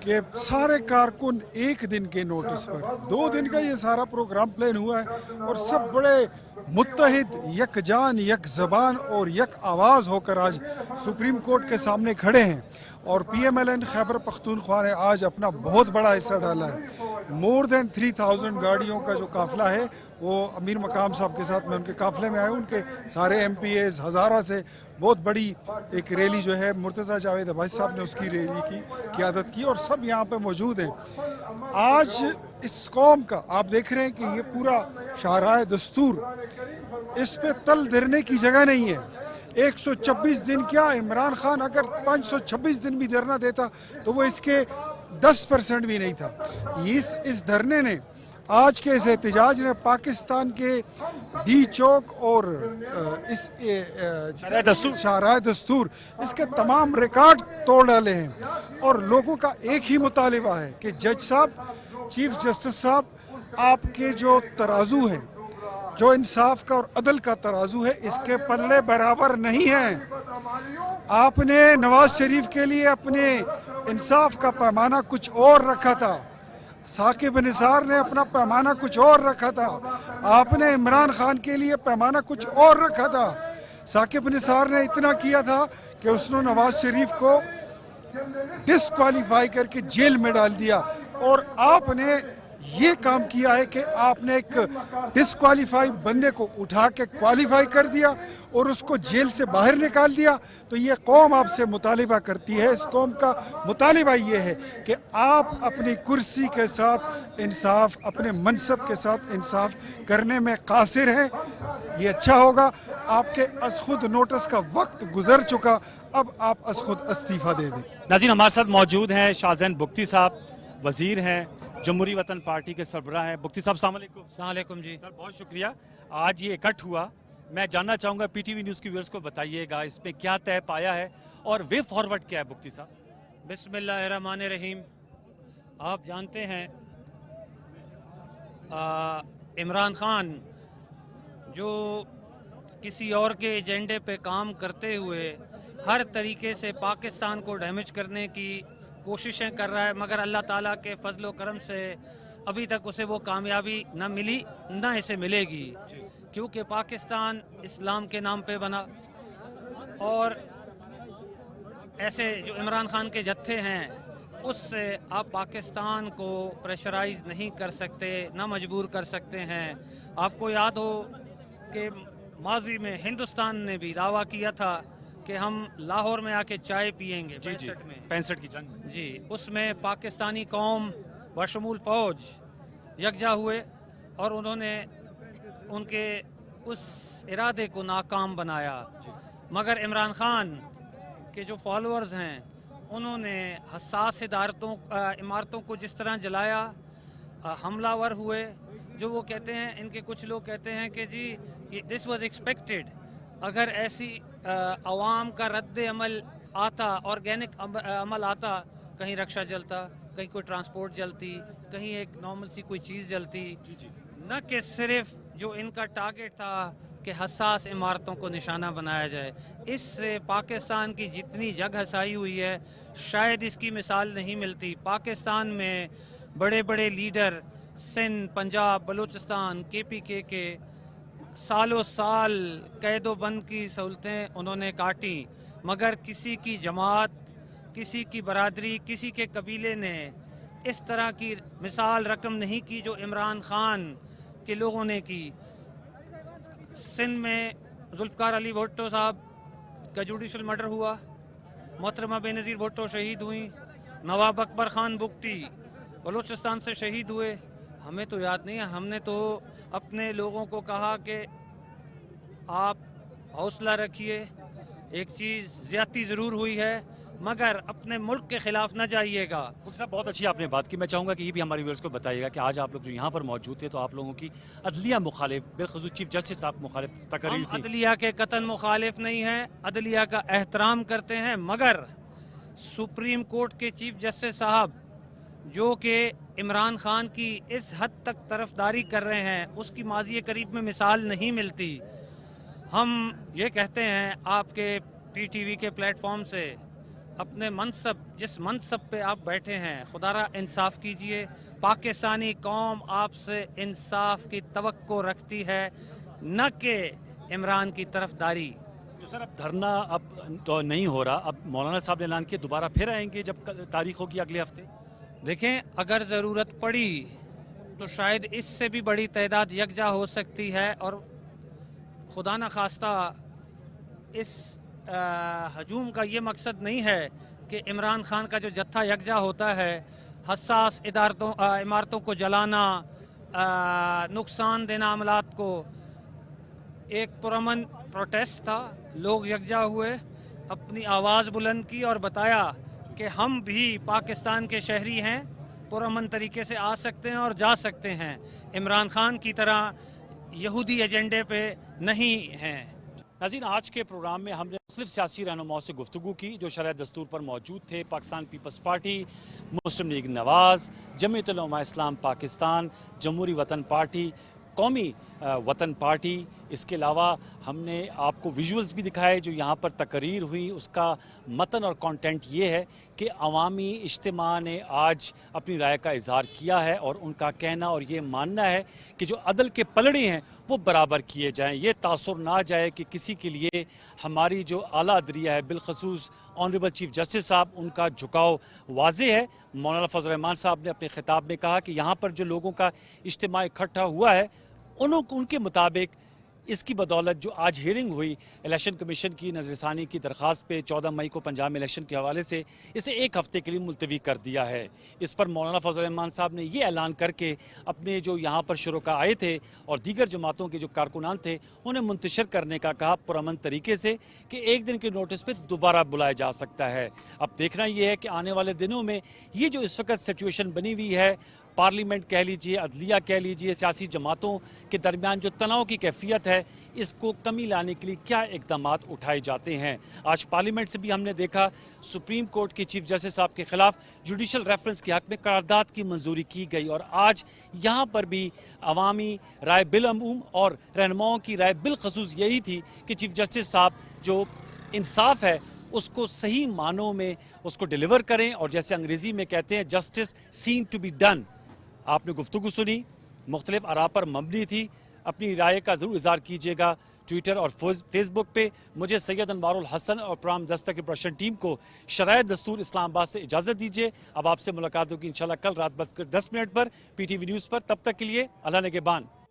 Speaker 11: कि सारे कारकुन एक दिन के नोटिस पर 2 दिन का ये सारा प्रोग्राम प्लान हुआ है, और सब बड़े मुत्तहिद, यकजान, यक ज़बान और यक आवाज़ होकर आज सुप्रीम कोर्ट के सामने खड़े हैं। और PMLN खैबर पख्तूनख्वा ने आज अपना बहुत बड़ा हिस्सा डाला है। मोर देन 3000 गाड़ियों का जो काफ़िला है, वो अमीर मकाम साहब के साथ मैं उनके काफ़िले में आया हूँ। उनके सारे MPAs हज़ारा से बहुत बड़ी एक रैली जो है मुर्तज़ा जावेद अब्बासी साहब ने उसकी रैली की क़ियादत की, और सब यहाँ पे मौजूद हैं। आज इस कौम का आप देख रहे हैं कि ये पूरा शाहराह दस्तूर, इस पे तल धरने की जगह नहीं है। 126 दिन क्या, इमरान खान अगर 526 दिन भी धरना देता तो वो इसके 10% भी नहीं था। इस धरने ने, आज के इस एहतजाज ने पाकिस्तान के D चौक और इस शाहराह दस्तूर, इसके तमाम रिकॉर्ड तोड़ डाले हैं। और लोगों का एक ही मुतालिबा है कि जज साहब, चीफ जस्टिस साहब, आपके जो तराजू है, जो इंसाफ का और अदल का तराजू है, इसके पल्ले बराबर नहीं है। आपने नवाज शरीफ के लिए अपने इंसाफ का पैमाना कुछ और रखा था, साकिब निसार ने अपना पैमाना कुछ और रखा था, आपने इमरान खान के लिए पैमाना कुछ और रखा था। साकिब निसार ने इतना किया था कि उसने नवाज शरीफ को डिस्क्वालीफाई करके जेल में डाल दिया, और आपने ये काम किया है कि आपने एक डिस्क्वालीफाई बंदे को उठा के क्वालिफाई कर दिया और उसको जेल से बाहर निकाल दिया। तो ये कौम आपसे मुतालिबा करती है, इस कौम का मुतालिबा ये है कि आप अपनी कुर्सी के साथ इंसाफ, अपने मनसब के साथ इंसाफ करने में कासिर हैं। ये अच्छा होगा। आपके अज खुद नोटिस का वक्त गुजर चुका, अब आप अज खुद इस्तीफा दे दें।
Speaker 1: नाज़रीन, हमारे साथ मौजूद हैं शाहजैन बुख्ती साहब, वज़ीर हैं, जमहूरी वतन पार्टी के सरबराह हैं। बुख्ती साहब अस्सलाम वालेकुम।
Speaker 12: अस्सलाम वालेकुम जी।
Speaker 1: सर बहुत शुक्रिया। आज ये इकट्ठ हुआ, मैं जानना चाहूँगा PTV न्यूज़ के व्यूअर्स को बताइएगा इसमें क्या तय पाया है और वे फॉरवर्ड क्या है। बुख्ती साहब,
Speaker 12: बिस्मिल्लाहिर्रहमानिर्रहीम। आप जानते हैं इमरान खान जो किसी और के एजेंडे पे काम करते हुए हर तरीके से पाकिस्तान को डैमेज करने की कोशिशें कर रहा है, मगर अल्लाह ताला के फजल व करम से अभी तक उसे वो कामयाबी न मिली, न इसे मिलेगी। क्योंकि पाकिस्तान इस्लाम के नाम पे बना और ऐसे जो इमरान खान के जत्थे हैं उससे आप पाकिस्तान को प्रेशराइज नहीं कर सकते, ना मजबूर कर सकते हैं। आपको याद हो कि माजी में हिंदुस्तान ने भी दावा किया था कि हम लाहौर में आके चाय पिएंगे 65 में
Speaker 1: 65 की जंग
Speaker 12: जी, उसमें पाकिस्तानी कौम बशमूल फ़ौज यकजा हुए और उन्होंने उनके उस इरादे को नाकाम बनाया। मगर इमरान खान के जो फॉलोअर्स हैं उन्होंने हसास इमारतों को जिस तरह जलाया, हमलावर हुए। जो वो कहते हैं, इनके कुछ लोग कहते हैं कि जी दिस वाज एक्सपेक्टेड, अगर ऐसी अवाम का रद्द अमल आता, ऑर्गेनिक अमल आता, कहीं रक्षा जलता, कहीं कोई ट्रांसपोर्ट जलती, कहीं एक नॉर्मल सी कोई चीज़ जलती, न कि सिर्फ जो इनका टारगेट था कि हसास इमारतों को निशाना बनाया जाए। इससे पाकिस्तान की जितनी जग हसाई हुई है शायद इसकी मिसाल नहीं मिलती। पाकिस्तान में बड़े बड़े लीडर सिंध, पंजाब, बलूचिस्तान, KPK के सालों साल कैदो बंद की सहूलतें उन्होंने काटी, मगर किसी की जमात, किसी की बरादरी, किसी के कबीले ने इस तरह की मिसाल रकम नहीं की जो इमरान खान के लोगों ने की। सिंध में जुल्फ़िकार अली भुट्टो साहब का जुडिशल मर्डर हुआ, मोहतरमा बेनज़ीर भुट्टो शहीद हुई, नवाब अकबर खान बुगटी बलूचिस्तान से शहीद हुए। हमें तो याद नहीं है, हमने तो अपने लोगों को कहा कि आप हौसला रखिए, एक चीज़ ज़्यादती ज़रूर हुई है मगर अपने मुल्क के खिलाफ न जाइएगा।
Speaker 1: साहब बहुत अच्छी आपने बात की। मैं चाहूँगा कि ये भी हमारे व्यूअर्स को बताइएगा कि आज आप लोग जो यहाँ पर मौजूद थे तो आप लोगों की अदलिया मुखालिफ, बिलखुसूस चीफ जस्टिस साहब मुखालिफ तकरीर थी।
Speaker 12: अदलिया के कतन मुखालिफ नहीं हैं, अदलिया का एहतराम करते हैं, मगर सुप्रीम कोर्ट के चीफ जस्टिस साहब जो कि इमरान खान की इस हद तक तरफदारी कर रहे हैं उसकी माज़ी करीब में मिसाल नहीं मिलती। हम ये कहते हैं आपके PTV के प्लेटफॉर्म से, अपने मनसब, जिस मनसब पे आप बैठे हैं, खुदारा इंसाफ कीजिए। पाकिस्तानी कौम आपसे इंसाफ की तवक्को रखती है, न कि इमरान की तरफदारी।
Speaker 1: तो सर अब धरना अब तो नहीं हो रहा, अब मौलाना साहब ने ऐलान किया दोबारा फिर आएंगे जब तारीख होगी अगले हफ्ते।
Speaker 12: देखें, अगर ज़रूरत पड़ी तो शायद इससे भी बड़ी तादाद यकजा हो सकती है और खुदा न खास्ता इस हजूम का ये मकसद नहीं है कि इमरान खान का जो जत्था यकजा होता है, हसास इमारतों को जलाना, नुकसान देना अमलात को। एक पुरअमन प्रोटेस्ट था, लोग यकजा हुए, अपनी आवाज़ बुलंद की और बताया कि हम भी पाकिस्तान के शहरी हैं, पुरअमन तरीके से आ सकते हैं और जा सकते हैं, इमरान खान की तरह यहूदी एजेंडे पे नहीं हैं।
Speaker 1: नाज़रीन, आज के प्रोग्राम में हमने मुख्तलिफ सियासी रहनुमाओं से गुफ्तगू की जो शरअ दस्तूर पर मौजूद थे। पाकिस्तान पीपल्स पार्टी, मुस्लिम लीग नवाज़, जमीयत उलमा इस्लाम पाकिस्तान, जमहूरी वतन पार्टी, कौमी वतन पार्टी। इसके अलावा हमने आपको विजुअल्स भी दिखाए जो यहाँ पर तकरीर हुई, उसका मतन और कंटेंट ये है कि अवामी इज्तिमा ने आज अपनी राय का इजहार किया है और उनका कहना और ये मानना है कि जो अदल के पलड़े हैं वो बराबर किए जाएं। ये तासुर ना जाए कि किसी के लिए हमारी जो आला अदलिया है, बिलखसूस ऑनरेबल चीफ जस्टिस साहब, उनका झुकाव वाज़ेह है। मौलाना फजल रहमान साहब ने अपने खिताब में कहा कि यहाँ पर जो लोगों का इज्तिमा इकट्ठा हुआ है उनके मुताबिक इसकी बदौलत जो आज हियरिंग हुई इलेक्शन कमीशन की नज़रसानी की दरख्वास्त पे 14 मई को पंजाब में इलेक्शन के हवाले से, इसे एक हफ़्ते के लिए मुलतवी कर दिया है। इस पर मौलाना फजल रहमान साहब ने ये ऐलान करके अपने जो यहाँ पर शुरुका आए थे और दीगर जमातों के जो कारकुनान थे उन्हें मुंतशिर करने का कहा पुरअमन तरीके से कि एक दिन के नोटिस पर दोबारा बुलाया जा सकता है। अब देखना ये है कि आने वाले दिनों में ये जो इस वक्त सिचुएशन बनी हुई है, पार्लियामेंट कह लीजिए, अदलिया कह लीजिए, सियासी जमातों के दरमियान जो तनाव की कैफियत है, इसको कमी लाने के लिए क्या इक़दाम उठाए जाते हैं। आज पार्लियामेंट से भी हमने देखा सुप्रीम कोर्ट के चीफ जस्टिस साहब के खिलाफ जुडिशल रेफरेंस के हक़ में करारदाद की मंजूरी की गई और आज यहाँ पर भी अवामी राय बिलअमूम और रहनुमाओं की राय बिलखसूस यही थी कि चीफ जस्टिस साहब जो इंसाफ है उसको सही मानों में उसको डिलीवर करें और जैसे अंग्रेज़ी में कहते हैं justice seen to be done. आपने गुफ्तगू सुनी, मुख्तलिफ आरा पर मबनी थी, अपनी राय का ज़रूर इज़हार कीजिएगा ट्विटर और फेसबुक पे। मुझे सैयद अनवारुल हसन और प्रोग्राम दस्तक की प्रोडक्शन टीम को शराय दस्तूर इस्लामाबाद से इजाज़त दीजिए। अब आपसे मुलाकात होगी इंशाल्लाह कल रात 10:10 पर PTV न्यूज़ पर। तब तक के लिए अल्लाह निगहबान।